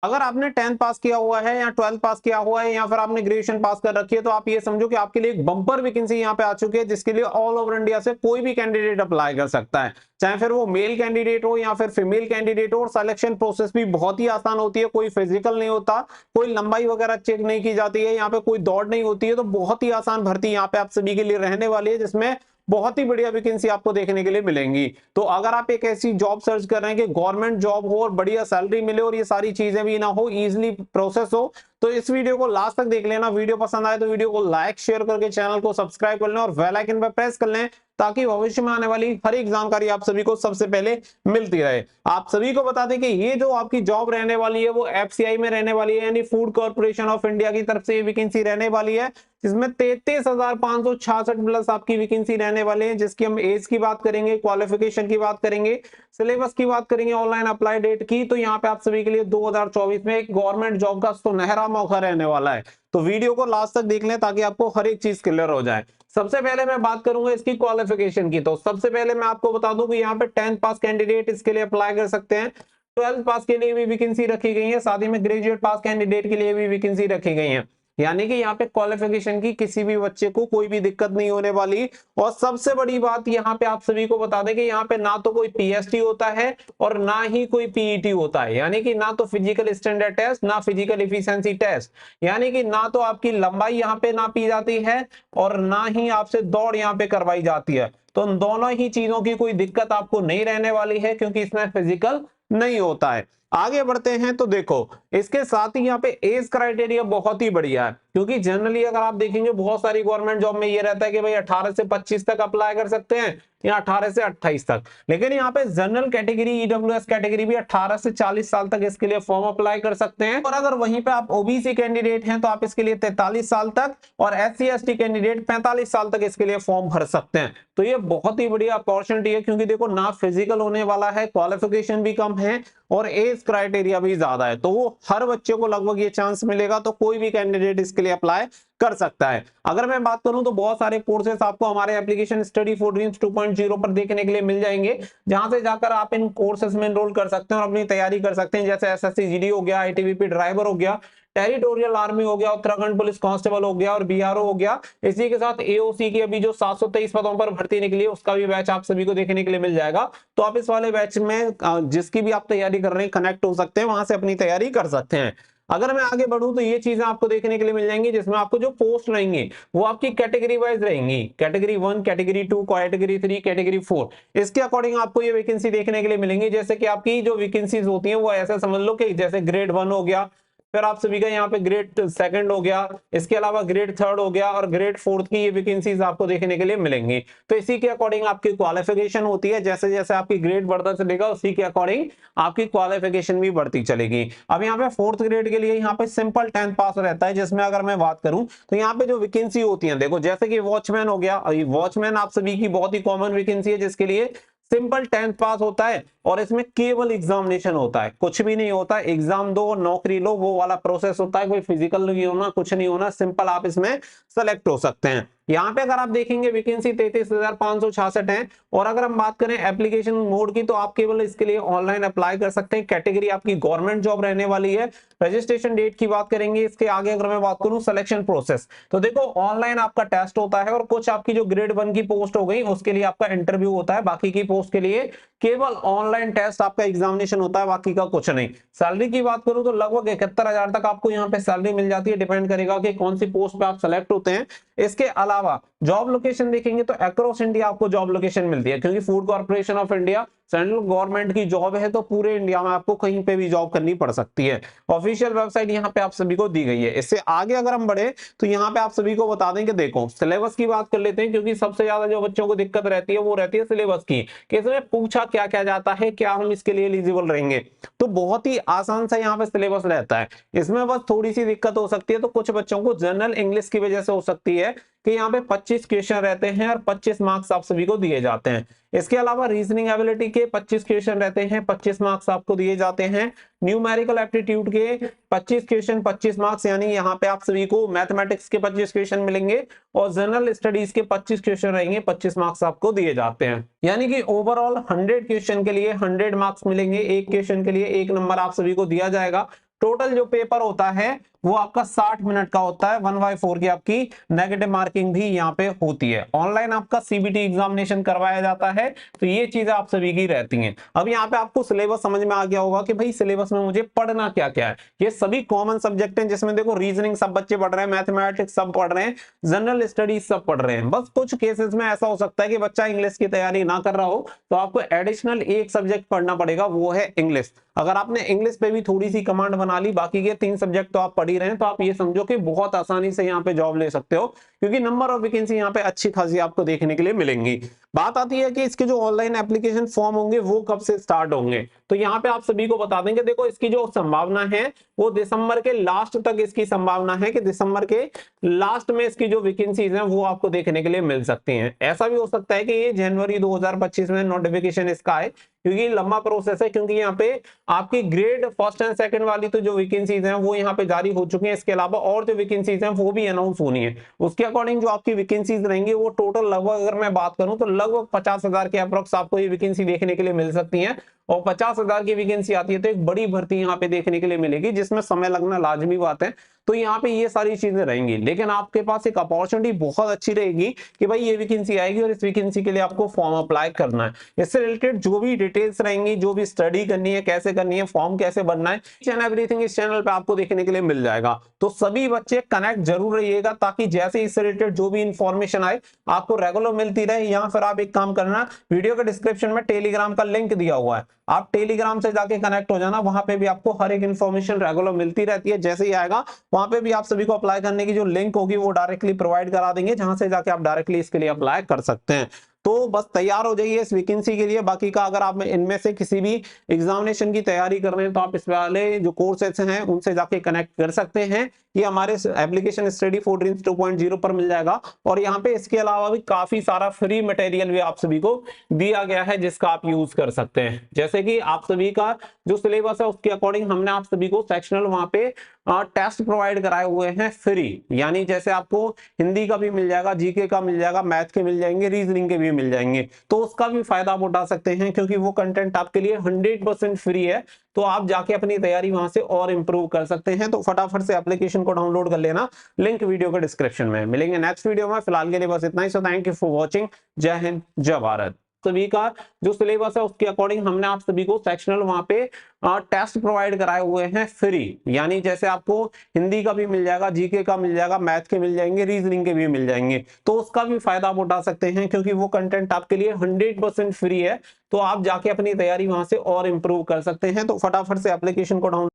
अगर आपने 10th पास किया हुआ है या 12th पास किया हुआ है या फिर आपने ग्रेजुएशन पास कर रखी है, तो आप ये समझो कि आपके लिए एक बम्पर वैकेंसी यहाँ पे आ चुकी है, जिसके लिए ऑल ओवर इंडिया से कोई भी कैंडिडेट अप्लाई कर सकता है, चाहे फिर वो मेल कैंडिडेट हो या फिर फीमेल कैंडिडेट हो। और सिलेक्शन प्रोसेस भी बहुत ही आसान होती है, कोई फिजिकल नहीं होता, कोई लंबाई वगैरह चेक नहीं की जाती है, यहाँ पे कोई दौड़ नहीं होती है। तो बहुत ही आसान भर्ती यहाँ पे आप सभी के लिए रहने वाली है, जिसमें बहुत ही बढ़िया वैकेंसी आपको देखने के लिए मिलेंगी। तो अगर आप एक ऐसी जॉब सर्च कर रहे हैं कि गवर्नमेंट जॉब हो और बढ़िया सैलरी मिले और ये सारी चीजें भी ना हो, इजीली प्रोसेस हो, तो इस वीडियो को लास्ट तक देख लेना। वीडियो पसंद आए तो वीडियो को लाइक शेयर करके चैनल को सब्सक्राइब कर लें और बेल आइकन पर प्रेस कर लें, ताकि भविष्य में आने वाली हर एक जानकारी आप सभी को सबसे पहले मिलती रहे। आप सभी को बता दें कि ये जो आपकी जॉब रहने वाली है वो एफसीआई में रहने वाली है, यानी फूड कॉर्पोरेशन ऑफ इंडिया की तरफ से ये वैकेंसी रहने वाली है, जिसमें 33,566 प्लस आपकी वैकेंसी रहने वाले हैं। जिसकी हम एज की बात करेंगे, क्वालिफिकेशन की बात करेंगे, सिलेबस की बात करेंगे, ऑनलाइन अप्लाई डेट की, तो यहाँ पे आप सभी के लिए 2024 में एक गवर्नमेंट जॉब का सुनहरा मौका रहने वाला है। तो वीडियो को लास्ट तक देख लें ताकि आपको हर एक चीज क्लियर हो जाए। सबसे पहले मैं बात करूंगा इसकी क्वालिफिकेशन की। तो सबसे पहले मैं आपको बता दूं कि यहाँ पे 10th पास कैंडिडेट इसके लिए अप्लाई कर सकते हैं, 12th पास के लिए भी वैकेंसी रखी गई है, साथ ही में ग्रेजुएट पास कैंडिडेट के लिए भी वैकेंसी रखी गई है। यानी कि यहाँ पे क्वालिफिकेशन की किसी भी बच्चे को कोई भी दिक्कत नहीं होने वाली। और सबसे बड़ी बात यहाँ पे आप सभी को बता दें कि यहाँ पे ना तो कोई पीएसटी होता है और ना ही कोई पीईटी होता है, यानी कि ना तो फिजिकल स्टैंडर्ड टेस्ट, ना फिजिकल इफिशिएंसी टेस्ट, यानी कि ना तो आपकी लंबाई यहाँ पे नापी जाती है और ना ही आपसे दौड़ यहाँ पे करवाई जाती है। तो उन दोनों ही चीजों की कोई दिक्कत आपको नहीं रहने वाली है, क्योंकि इसमें फिजिकल नहीं होता है। आगे बढ़ते हैं तो देखो, इसके साथ ही यहाँ पे एज क्राइटेरिया बहुत ही बढ़िया है, क्योंकि जनरली अगर आप देखेंगे बहुत सारी गवर्नमेंट जॉब में ये रहता है कि भाई 18 से 25 तक अप्लाई कर सकते हैं या 18 से 28 तक, लेकिन यहाँ पे जनरल कैटेगरी, ईडब्ल्यूएस कैटेगरी भी 18 से 40 साल तक इसके लिए फॉर्म अप्लाई कर सकते हैं। और अगर वहीं पे आप ओबीसी कैंडिडेट हैं तो आप इसके लिए 43 साल तक, और एससी एसटी कैंडिडेट 45 साल तक इसके लिए फॉर्म भर सकते हैं। तो ये बहुत ही बढ़िया अपॉर्चुनिटी है, क्योंकि देखो ना फिजिकल होने वाला है, क्वालिफिकेशन भी कम है और एज क्राइटेरिया भी ज्यादा है, तो वो हर बच्चे को लगभग ये चांस मिलेगा। तो कोई भी कैंडिडेट इसके लिए अप्लाई कर सकता है। अगर मैं बात करूं तो बहुत सारे कोर्सेस आपको हमारे एप्लीकेशन स्टडी फॉर ड्रीम्स 2.0 पर देखने के लिए मिल जाएंगे, जहां से जाकर आप इन कोर्सेस में एनरोल कर सकते हैं और अपनी तैयारी कर सकते हैं। जैसे एसएससी जीडी हो गया, आईटीबीपी ड्राइवर हो गया, टेरिटोरियल आर्मी हो गया, उत्तराखंड पुलिस कांस्टेबल हो गया और बीआरओ हो गया। इसी के साथ एओसी की अभी जो 723 पदों पर भर्ती निकली है, उसका भी बैच आप सभी को देखने के लिए मिल जाएगा। तो आप इस वाले बैच में जिसकी भी आप तैयारी कर रहे हैं कनेक्ट हो सकते हैं, वहां से अपनी तैयारी कर सकते हैं। अगर मैं आगे बढ़ूं तो ये चीजें आपको देखने के लिए मिल जाएंगी, जिसमें आपको जो पोस्ट रहेंगी वो आपकी कैटेगरी वाइज रहेंगी, कैटेगरी 1, कैटेगरी 2, कैटेगरी 3, कैटेगरी 4, इसके अकॉर्डिंग आपको ये वैकेंसी देखने के लिए मिलेंगी। जैसे कि आपकी जो वैकेंसीज होती हैं वो ऐसे समझ लो कि जैसे ग्रेड 1 हो गया, फिर आप सभी का यहाँ पे ग्रेड 2 हो गया, इसके अलावा ग्रेड 3 हो गया और ग्रेड 4 की ये वैकेंसीज आपको देखने के लिए मिलेंगी। तो इसी के अकॉर्डिंग आपकी क्वालिफिकेशन होती है, जैसे जैसे आपकी ग्रेड बढ़ता चलेगा उसी के अकॉर्डिंग आपकी क्वालिफिकेशन भी बढ़ती चलेगी। अब यहाँ पे 4th ग्रेड के लिए यहाँ पे सिंपल 10th पास रहता है, जिसमें अगर मैं बात करूं तो यहाँ पे जो वैकेंसी होती है, देखो जैसे कि वॉचमैन हो गया, वॉचमैन आप सभी की बहुत ही कॉमन वैकेंसी है, जिसके लिए सिंपल 10th पास होता है और इसमें केवल एग्जामिनेशन होता है, कुछ भी नहीं होता, एग्जाम दो नौकरी लो, वो वाला प्रोसेस होता है, कोई फिजिकल नहीं होना, कुछ नहीं होना, सिंपल आप इसमें सेलेक्ट हो सकते हैं। यहाँ पे अगर आप देखेंगे वैकेंसी 33,566 है। और अगर हम बात करें एप्लीकेशन मोड की, तो आप केवल इसके लिए ऑनलाइन अप्लाई कर सकते हैं। कैटेगरी आपकी गवर्नमेंट जॉब रहने वाली है। रजिस्ट्रेशन डेट की बात करेंगे, इसके आगे अगर मैं बात करूं सिलेक्शन प्रोसेस, तो देखो ऑनलाइन आपका टेस्ट होता है और कुछ आपकी जो ग्रेड 1 की पोस्ट हो गई उसके लिए आपका इंटरव्यू होता है, बाकी की पोस्ट के लिए केवल ऑनलाइन टेस्ट आपका एग्जामिनेशन होता है, बाकी का कुछ नहीं। सैलरी की बात करूं तो लगभग 71,000 तक आपको यहाँ पे सैलरी मिल जाती है, डिपेंड करेगा कि कौन सी पोस्ट पे आप सेलेक्ट होते हैं। इसके अलावा जॉब लोकेशन देखेंगे तो अक्रॉस इंडिया आपको जॉब लोकेशन मिलती है, क्योंकि food corporation of India central government की जॉब है, तो पूरे इंडिया में आपको कहीं पे भी जॉब करनी पड़ सकती है। ऑफिशियल वेबसाइट यहाँ पे आप सभी को दी गई है। इससे आगे अगर हम बढ़े तो यहाँ पे आप सभी को बता दें कि देखो सिलेबस की बात कर लेते हैं, क्योंकि सबसे ज्यादा जो बच्चों को दिक्कत रहती है वो रहती है सिलेबस की, कि इसमें पूछा क्या क्या जाता है, क्या हम इसके लिए एलिजिबल रहेंगे। तो बहुत ही आसान सा यहाँ पे सिलेबस रहता है। इसमें बस थोड़ी सी दिक्कत हो सकती है, तो कुछ बच्चों को जनरल इंग्लिश की वजह से हो सकती है कि यहाँ पे 25 क्वेश्चन रहते हैं और 25 मार्क्स आप सभी को दिए जाते हैं। इसके अलावा रीजनिंग एबिलिटी के 25 क्वेश्चन रहते हैं, 25 मार्क्स आपको दिए जाते हैं। न्यूमेरिकल एप्टीट्यूड के 25 क्वेश्चन 25 मार्क्स, यानी यहाँ पे आप सभी को मैथमेटिक्स के 25 क्वेश्चन मिलेंगे और जनरल स्टडीज के 25 क्वेश्चन रहेंगे, 25 मार्क्स आपको दिए जाते हैं। यानी कि ओवरऑल 100 क्वेश्चन के लिए 100 मार्क्स मिलेंगे, एक क्वेश्चन के लिए 1 नंबर आप सभी को दिया जाएगा। टोटल जो पेपर होता है वो आपका 60 मिनट का होता है। 1/4 की आपकी नेगेटिव मार्किंग भी यहाँ पे होती है। ऑनलाइन आपका सीबीटी एग्जामिनेशन करवाया जाता है, तो ये चीजें आप सभी की रहती हैं। अब यहाँ पे आपको सिलेबस समझ में आ गया होगा कि भाई सिलेबस में मुझे पढ़ना क्या क्या है। ये सभी कॉमन सब्जेक्ट हैं, जिसमें देखो रीजनिंग सब बच्चे पढ़ रहे हैं, मैथमेटिक्स सब पढ़ रहे हैं, जनरल स्टडीज सब पढ़ रहे हैं। बस कुछ केसेस में ऐसा हो सकता है कि बच्चा इंग्लिश की तैयारी ना कर रहा हो, तो आपको एडिशनल एक सब्जेक्ट पढ़ना पड़ेगा, वो है इंग्लिश। अगर आपने इंग्लिश पे भी थोड़ी सी कमांड बना ली, बाकी के 3 सब्जेक्ट तो आप पढ़ ही रहे हैं, तो आप ये समझो कि बहुत आसानी से यहाँ पे जॉब ले सकते हो, क्योंकि नंबर ऑफ वैकेंसी यहाँ पे अच्छी खासी आपको देखने के लिए मिलेंगी। बात आती है कि इसके जो ऑनलाइन एप्लीकेशन फॉर्म होंगे वो कब से स्टार्ट होंगे, तो यहाँ पे आप सभी को बता देंगे। देखो इसकी जो संभावना है वो दिसंबर के लास्ट तक इसकी संभावना है कि दिसंबर के लास्ट में इसकी जो वैकेंसीज हैं वो आपको देखने के लिए मिल सकती हैं। ऐसा भी हो सकता है कि ये जनवरी 2025 में नोटिफिकेशन इसका आए, क्योंकि लंबा प्रोसेस है, क्योंकि यहाँ पे आपकी ग्रेड फर्स्ट एंड सेकंड वाली तो जो वैकेंसीज हैं वो यहाँ पे जारी हो चुकी हैं। इसके अलावा और जो वैकेंसीज हैं वो भी अनाउंस होनी है। उसके अकॉर्डिंग जो आपकी वैकेंसीज रहेंगी वो टोटल लगभग, अगर मैं बात करूं तो लगभग 50,000 के अप्रोक्स आपको ये वैकेंसी देखने के लिए मिल सकती है। और 50,000 की वैकेंसी आती है तो एक बड़ी भर्ती यहाँ पे देखने के लिए मिलेगी, जिसमें समय लगना लाजमी बात है। तो यहाँ पे ये सारी चीजें रहेंगी, लेकिन आपके पास एक अपॉर्चुनिटी बहुत अच्छी रहेगी कि भाई ये वैकेंसी आएगी और इस वैकेंसी के लिए आपको फॉर्म अप्लाई करना है। इससे रिलेटेड जो भी डिटेल्स रहेंगी, जो भी स्टडी करनी है, कैसे करनी है, फॉर्म कैसे भरना है, एवरीथिंग इस चैनल पे आपको देखने के लिए मिल जाएगा। तो सभी बच्चे कनेक्ट जरूर रहिएगा, ताकि जैसे इससे रिलेटेड जो भी इंफॉर्मेशन आए आपको रेगुलर मिलती रहे। या फिर आप एक काम करना, वीडियो के डिस्क्रिप्शन में टेलीग्राम का लिंक दिया हुआ है, आप टेलीग्राम से जाके कनेक्ट हो जाना। वहां पे भी आपको हर एक इंफॉर्मेशन रेगुलर मिलती रहती है। जैसे ही आएगा वहां पे भी आप सभी को अप्लाई करने की जो लिंक होगी वो डायरेक्टली प्रोवाइड करा देंगे, जहां से जाके आप डायरेक्टली इसके लिए अप्लाई कर सकते हैं। तो बस तैयार हो जाइए इस वैकेंसी के लिए। बाकी का अगर आप इनमें से किसी भी एग्जामिनेशन की तैयारी कर रहे हैं तो आप इस वाले जो कोर्सेस हैं उनसे जाके कनेक्ट कर सकते हैं। ये हमारे एप्लीकेशन स्टडी फॉर ड्रीम्स 2.0 पर मिल जाएगा। और यहाँ पे इसके अलावा भी काफी सारा फ्री मटेरियल भी आप सभी को दिया गया है, जिसका आप यूज कर सकते हैं। जैसे कि आप सभी का जो सिलेबस है उसके अकॉर्डिंग हमने आप सभी को सेक्शनल वहां पे टेस्ट प्रोवाइड कराए हुए हैं फ्री। यानी जैसे आपको हिंदी का भी मिल जाएगा, जीके का मिल जाएगा, मैथ के मिल जाएंगे, रीजनिंग के भी मिल जाएंगे। तो उसका भी फायदा आप उठा सकते हैं, क्योंकि वो कंटेंट आपके लिए 100% फ्री है। तो आप जाके अपनी तैयारी वहां से और इंप्रूव कर सकते हैं। तो फटाफट से एप्लीकेशन को डाउनलोड कर लेना, लिंक वीडियो के डिस्क्रिप्शन में। मिलेंगे नेक्स्ट वीडियो में, फिलहाल के लिए बस इतना ही। So thank you for watching. जय हिंद, जय भारत। सभी का जो सिलेबस है उसके अकॉर्डिंग हमने आप सभी को सेक्शनल वहां पे टेस्ट प्रोवाइड कराए हुए हैं फ्री। यानी जैसे आपको हिंदी का भी मिल जाएगा, जीके का मिल जाएगा, मैथ के मिल जाएंगे, रीजनिंग के भी मिल जाएंगे। तो उसका भी फायदा आप उठा सकते हैं, क्योंकि वो कंटेंट आपके लिए 100% फ्री है। तो आप जाके अपनी तैयारी वहां से और इंप्रूव कर सकते हैं। तो फटाफट से एप्लीकेशन को डाउनलोड